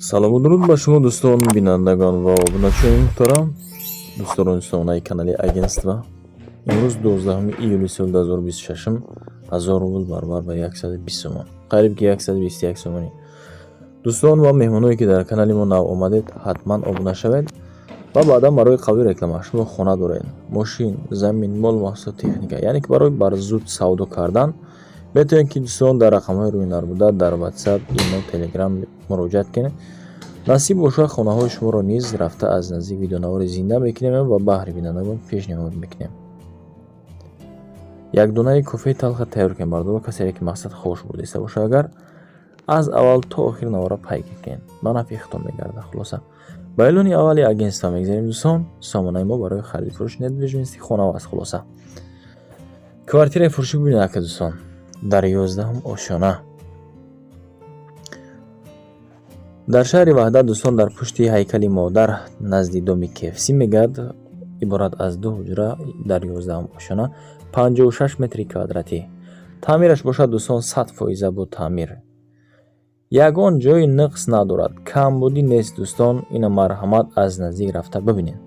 салом ва дуруд ба шумо дӯстон бинандагон ва обуначои муҳтарам, дӯстони сонаи канали Агентства. имрӯз 12 июли соли 2026 1000 рубл баробар ба 120 сомон, қариб ки 121 сомонӣ. дӯстон ва меҳмоное ки дар канали мо нав омадед, ҳатман обуна шавед ва баъдан барои қабули реклама шумо хона доред, мошин, замин, мол маҳсулот, техника, яъне ки барои барзуд савдо кардан метавонед ки дӯстон дар рақамҳои рӯи нарбуда дар WhatsApp, email, Telegram муроҷиат кунед. насиб боша хонаҳои шуморо низ рафта аз наздик видеонавори зинда мекунем ва баҳри бинандагон пешниҳод мекунем. як донаи кофеи талха тайёр кунем бардор касе ки мақсад хош буд иста боша, агар аз аввал то охир навора пайк кунем ба нафъи худтон мегарда. хулоса ба эълони аввали агентства мегзарем дӯстон. сомонаи мо барои хариди фурӯши недвижимости хона аст. хулоса квартираи фурӯшӣ бибинед ака дӯстон, дар 11 ошона дар шаҳри ваҳдат дӯстон, дар пушти ҳайкали модар назди доми KFC мегад. иборат аз 2 ҳуҷра дар 11 ошона, 56 метри квадратӣ. таъмираш бошад дӯстон 100% бо таъмир. ягон ҷои нақс надорад, камбудӣ нест дӯстон. ина марҳамат аз наздик рафта бибинед.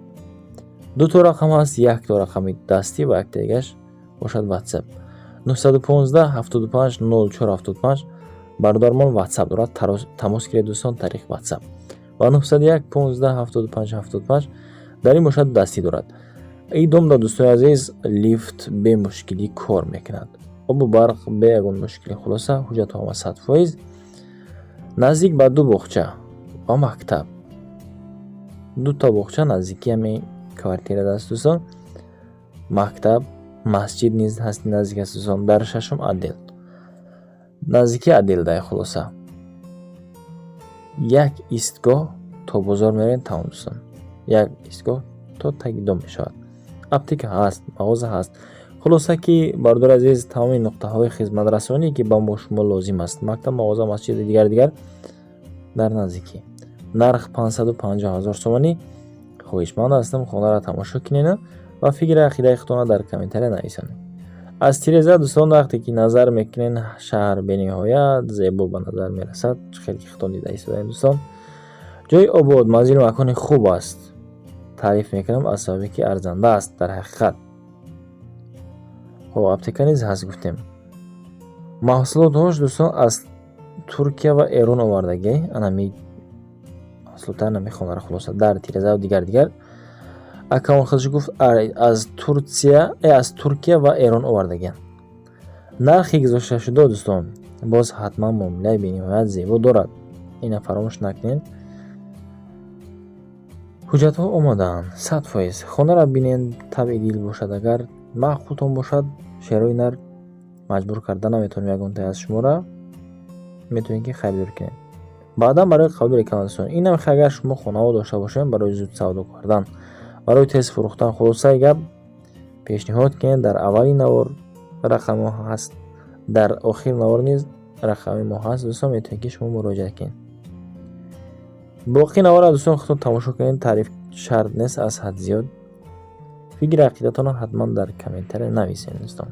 2 рақам ҳаст, 1 рақами дастӣ ва як дигаш бошад WhatsApp 915 75 0475. бардормон WhatsApp дорад, тамос гиред дӯстон тариқи WhatsApp ва 901 15 75 75 дар ин бошад дастӣ дорад. ин дом да дӯстони азиз лифт бе мушкилӣ кор мекунад, обу барқ бе ягон мушкилӣ. хулоса ҳуҷҷатҳо ҳама 100%. наздик ба 2 боғча ва мактаб, 2 та боғча наздики ҳамин квартира даст дӯстон. мактаб, масҷид низ ҳаст, наздик аст дӯстон. дар 6 отдел, наздики отделдай. хулоса як истгоҳ то бозор меравед тамом дӯстон, як истгоҳ то таги дом мешавад. аптека ҳаст, мағоза ҳаст. хулоса ки бардор азиз тамоми нуқтаҳои хизматрасонӣ ки ба шумо лозим аст, мактаб, мағоза, масҷид дигар дар наздикӣ. нарх 550 000 сомонӣ. хоҳишманд ҳастам хонаро тамошо кунед ва фикри ақидаи худтона дар комментария нависонед. аз тиреза дӯстон вақте ки назар мекунед шаҳр бениҳоят зебо ба назар мерасад. хеле ки худтон дида истодаед дӯстон. ҷои обод, манзилу макони хуб аст. таъриф мекунам аз сабаби ки арзанда аст дар ҳақиқат. хоб аптека низ ҳаст гуфтем. маҳсулотҳош дӯстон аз Туркия ва Эрон овардагӣ. анами маҳсулотар намехонара. хулоса дар тиреза ва дигар акаун худш гуфт аз Туркия ва Эрон овардагӣ. нархи гузошта шуда дӯстон боз ҳатман муомилаи бениҳоят зебо дорад. ина фаромӯш накунед. ҳуҷҷатҳо омодаанд 100%. хонара бинед, табъи дил бошад. агар маъқултон бошад, шерои нар маҷбур карда наметавонем. ягон тай аз шумора метавонед ки харидор кунед. баъдан барои қабули реклама дӯстон, ин намехоҳад агар шумо хонаҳо дошта бошед барои зуд савдо кардан, барои тез фурӯхтан, хулосаи гап пешниҳод кунед. дар аввали навор рақамо ҳаст, дар охир навор низ рақами мо ҳаст дӯстон. метавонед ки шумо муроҷиат кунед. боқи навора дӯстон худтон тамошо кунед. таъриф шарт нест аз ҳад зиёд. фикри ақидатонро ҳатман дар комментария нависед дӯстон.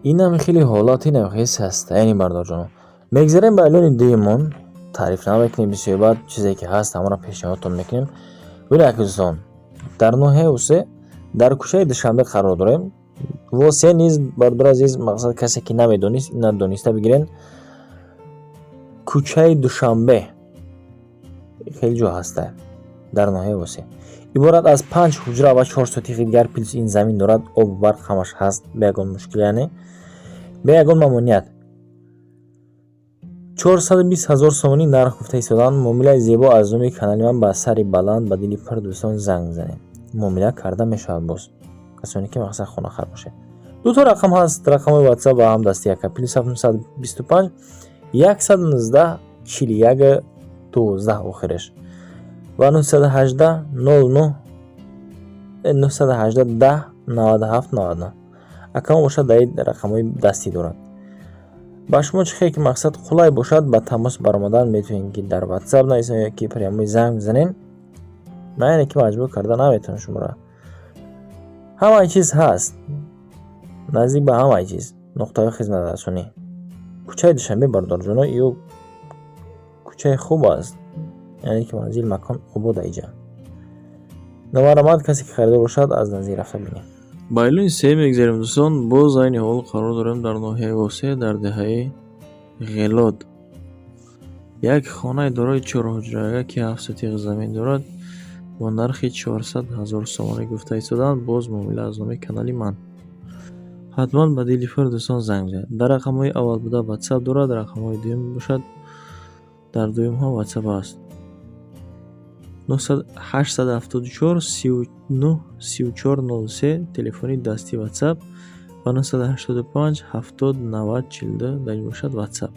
اینم خیلی حالاتی نمیخیست هست. یعنی بردار جانو میگذاریم به الان دیمون تعریف نمیکنیم بسیار بعد چیزی که هست همون را پیشنهادتون میکنیم. ولی عزیزان در نوحه اوسه در کوچه دوشنبه قرار داریم. واسه نیز بردار عزیز مقصد کسی که نمیدونست اینا دونسته بگیرین. کوچه دوشنبه خیلی جا هسته در نوحه اوسه. عبارت از 5 حجره و 4 سطح دیگر پلیس این زمین دارد. آب و برق همش هست به یگان مشکل یعنی به یگان ممنوعیت 420,000 سومانی نرخ گفته ایستادن. معامله زیبا از نومی کانال من با سری بلند با دلی پر دوستان زنگ زنید. معامله کرده میشود باز کسانی که مقصد خونه خر باشه. دو تا رقم هست. رقم واتساپ و هم دستی یک پلیس 725 119 41 12 آخرش و 918 09 918 10 97 99 اکام باشد در رقم های دستی دارد. با شما چه که مقصد خلای باشد با تماس برآمدن میتونین که در واتساپ نایسان یا که پیامی زنگ بزنین. من اینه که مجبور کرده نمیتونم شما را. همه چیز هست نزدیک به همه چیز. نقطه خدمت رسونی کوچه دوشنبه بردار جانو یو کوچه خوب است. یعنی که منزل مکان عبود ایجا نمارمات کسی که خریده باشد از نزدیک رفته بینیم. با الان سه میگذاریم دوستان. باز این حال قرار داریم در نوحه اوسه در دهه غلاد. یک خانه دارای 4 حجره که 7 سطح زمین دارد با نرخ 400,000 سومانی گفته ایستادن. باز معامله از نام کانال من حتما به دیلیفر دوستان زنگ زنید. در رقم های اول بوده واتساپ دارد. رقم های دوم باشد در دوم ها واتساپ است. 874 39 3403 تلفنی دستی واتساپ و 985 70 90 42 در این باشد واتساپ.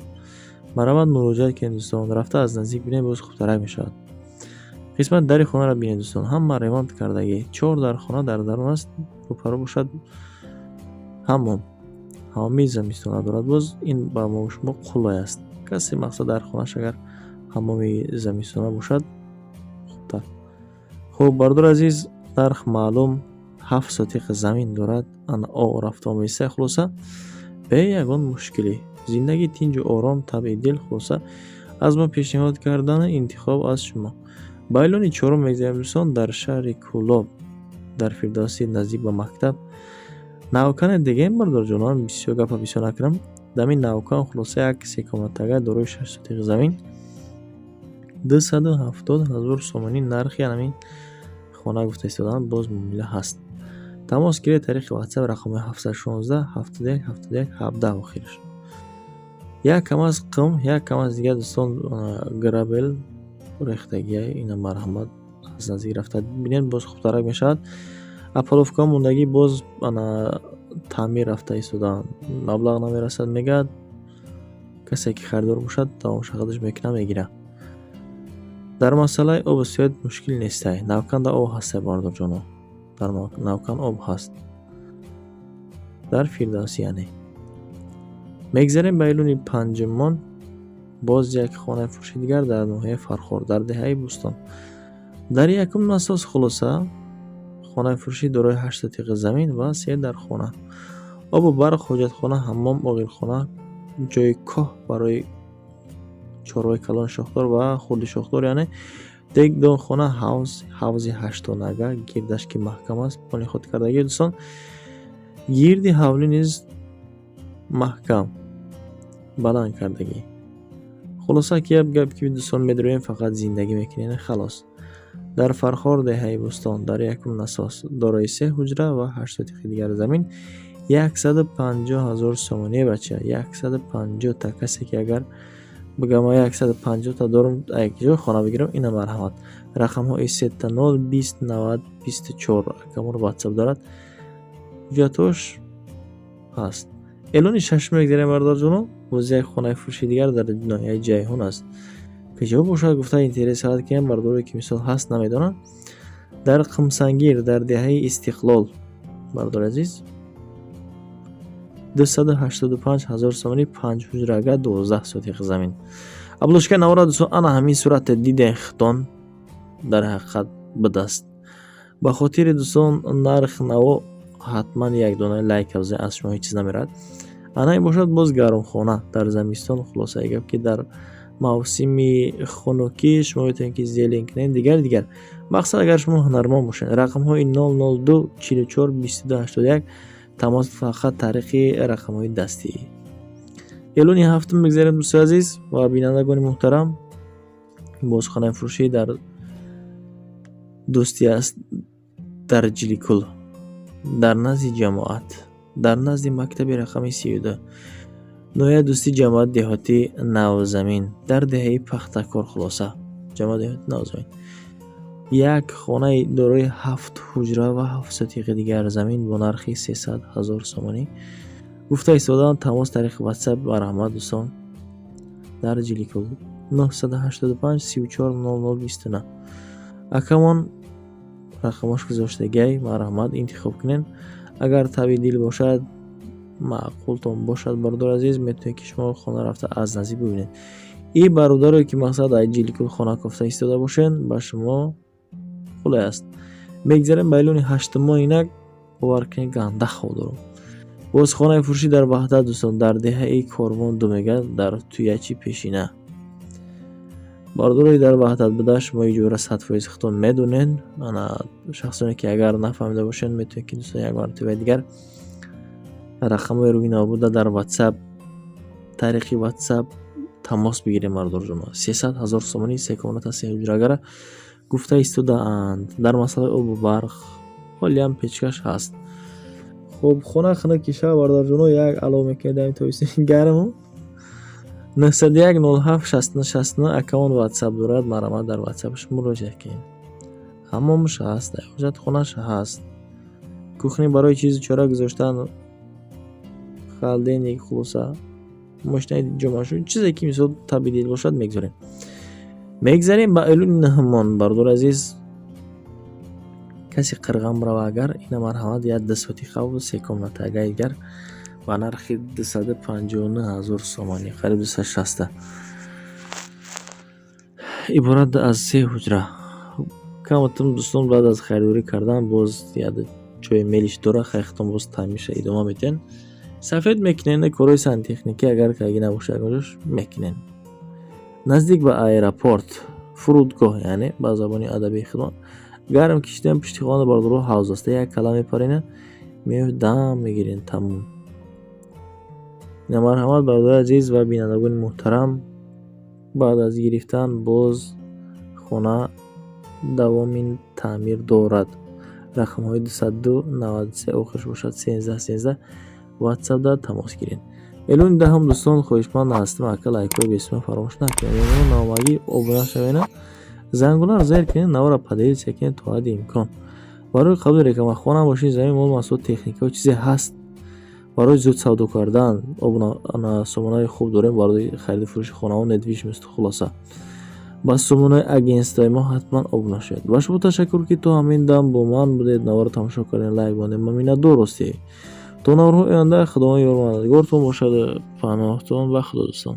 مرامت مراجعه که دوستان رفته از نزدیک بینه باز خوبتره می شود. قسمت در خانه را بینید دوستان. هم ریمانت کردگی 4 در خانه در درون است. روپرو باشد همامی زمستانه دارد. باز این با ما شما خلای است. کسی مقصد در خانهش اگر همامی زمستانه باشد خوبتر. خب بردار عزیز نرخ معلوم 7 سطح زمین دارد. ان آ رفت آمیسته خلاصه به یگان مشکلی زندگی تینج و آرام طبع دل خلاصه از ما پیشنهاد کردن انتخاب از شما. بایلونی 4 میگذاریم دوستان در شهر کولاب در فردوسی نزدیک به مکتب ناوکان دیگه بردار جانان بسیار گپا بسیار نکرم. دمی ناوکان خلاصه یک سیکامتگه داروی 6 سطح زمین 270,000 سومانی نرخ یعنی خانه گفته ایستادن. باز معامله هست. تماس گیرید طریق واتساپ رقم 716 71 71 17 آخرش. یک کم از قم یک کم از دیگه دوستان گرابل ریختگی اینا مرحمت از نزدیک رفته ببینید باز خوبتر میشد. اپولوفکا موندگی باز تعمیر رفته ایستادن. مبلغ نمیرسد میگه کسی که خریدار باشد تا مشخصش میکنه میگیره. در مسئله آب سیاد مشکل نیسته. ناوکان در آب هسته بردار جانو. در ناوکان آب هست در فردوسی یعنی. میگذاریم به ایلون پنجمان. باز یک خانه فروشی دیگر در نوحه فرخور در دهه بوستان. در یکم اساس خلاصه خانه فروشی دارای 8 سطح زمین و 3 در خانه. آب و برق، حاجت خانه، حمام، آغل خانه، جای کاه برای چهارراه کلان شاخدار و خورد شاخدار یعنی دیگ دون خانه حوض 8 نگه گردش که محکم است. پانی خود کردگی دوستان گیردی حولی نیز محکم بلند کردگی. خلاصه که گپ که دوستان میدرویم فقط زندگی میکنین خلاص. در فرخار دهه بوستان در یکم اساس دارای 3 حجره و 8 سطح دیگر زمین 150,000 سومانی بچه. 150 تا کسی که اگر بگم 150 تا دارم یک جا خانه بگیرم اینا مرحمت. رقم های 30 20 90 24 کمون واتساپ دارد. جاتوش هست. الان 6 میگذاریم بردار جونو. وزیر خانه فروشی دیگر در ناحیه جیهون است که جواب باشد گفته اینترس هست که برداری که مثال هست نمیدونم. در قمسنگیر در دهه استقلال بردار عزیز 285,000 سومانی 5 حجره 12 سطح زمین. ابلوشکه نورا دوستان انا همین صورت دیده خطان در حقیقت بدست. با خاطر دوستان نرخ نو حتما یک دونه لایک اوزه از شما هیچ چیز نمیرد. ана бошад боз гармхона дар замистон. хулосаи гап ки дар мавсими хунукӣ шумо метавонед ки зелень кунед. Дигар мақсад агар шумо ҳунармон бошед, рақамҳои 002 44 22 81 тамос фақат тариқи рақамҳои дастӣ. элуни ҳафтум бигзарем дӯстои азиз ва бинандагони муҳтарам. бозхонаи фурӯшӣ дар дӯстӣ аст дар Ҷиликул, дар назди ҷамоат, дар назди мактаби рақами 32, ноҳияи дӯстӣ ҷамоат деҳотӣ Навзамин, дар деҳаи Пахтакор. хулоса ҷамоат деҳотӣ Навзамин. як хонаи дорои 7 ҳуҷра ва 7 сотиқи дигар замин бо нархи 300 000 сомонӣ. гуфта истодаам тамос тариқи WhatsApp марҳамат дӯстон дар Ҷиликул 985 34 0029. акамон рақамош гузоштагиай марҳамат интихоб кунен. агар таби дил бошад, маъқултон бошад, бародари азиз, метавонед ки шумо хона рафта аз наздик бибинед. ин бародаре ки мақсад аз Ҷиликул хона кофта истода бошен, ба шумо хулай аст. мегзарем ба илони 8 инак бовар кунед ганда хоб дорам. боз хонаи фурӯшӣ дар Ваҳдат дӯстон, дар деҳаи Корвон Думега, дар Туячи Пешина. бардорои дар Ваҳдат буда шумо иҷора 100% худтон медонед. ана шахсоне ки агар нафаҳмида бошен, метавонед ки дӯстон як мартаба дигар рақамҳои рӯи навбуда дар WhatsApp, тариқи WhatsApp тамос бигирем. бардорҷон 300 000 сомонӣ секомната се ҳуҷрагара гуфта истодаанд. дар масъалаи обу барқ ҳолиам печкаш ҳаст. хуб хона хунуки шав бардорҷоно як алом мекунед дар тависини гарму 901 07 60 60 аккаунт WhatsApp дорад. марҳамат дар WhatsAppш муроҷиат кунед. ҳамомш ҳаст, ҳоҷатхонаш ҳаст, кухни барои чизи чора гузоштан, халденик, хулоса мошинаи ҷомашӯ, чизе ки мисол табдил бошад мегзорем. мегзарем ба илони наҳмон. бардор азиз, каси қирғам рава агар ина марҳамат як 2 сотиқа ва 3 комнатага агар ба нархи 259 000 сомонӣ, қариб 260, иборат аз 3 ҳуҷра. каматум дӯстон баъд аз харидорӣ кардан боз як чой мелиш дора, хайхтон боз таъмирша идома метавен. сафед мекунен, корои сантехникӣ агар каги набошад ягонҷош мекунен. наздик ба аэропорт, фурудгоҳ, яъне ба забони адабии хидмат. гарм киштидан пишти хона бардорҳо ҳавз аст. як кала мепарена, меоед дам мегирен тамом. ина марҳамат бародари азиз ва бинандагони муҳтарам. баъд аз гирифтан боз хона давоми таъмир дорад. рақамҳои 202 93 охирш бошад 1313 WhatsApp дар тамос гиред. элони даҳум дӯстон, хоҳишманд ҳастам, ака лайкҳои бесима фаромӯш накунед. наомагӣ обуна шавена, зангуларо зер кунед, навора поделитсия кунед то ҳадди имкон. барои қабули реклама хона мошини замин мол маҳсулот техникаҳо чизе ҳаст. барои зуд савдо кардан сомонаи хуб дорем. барои хариду фурӯши хонаҳо недвижимост. хулоса ба сомонаи агентствои мо ҳатман обуна шавед. ба шумо ташаккур ки то ҳамин дам бо ман будед. навора тамошо кардем, лайк монем, ма миннатдор ҳастем. то навраҳои оянда худованд ёр мададгортон бошад. паноҳтон ва худо дӯстон.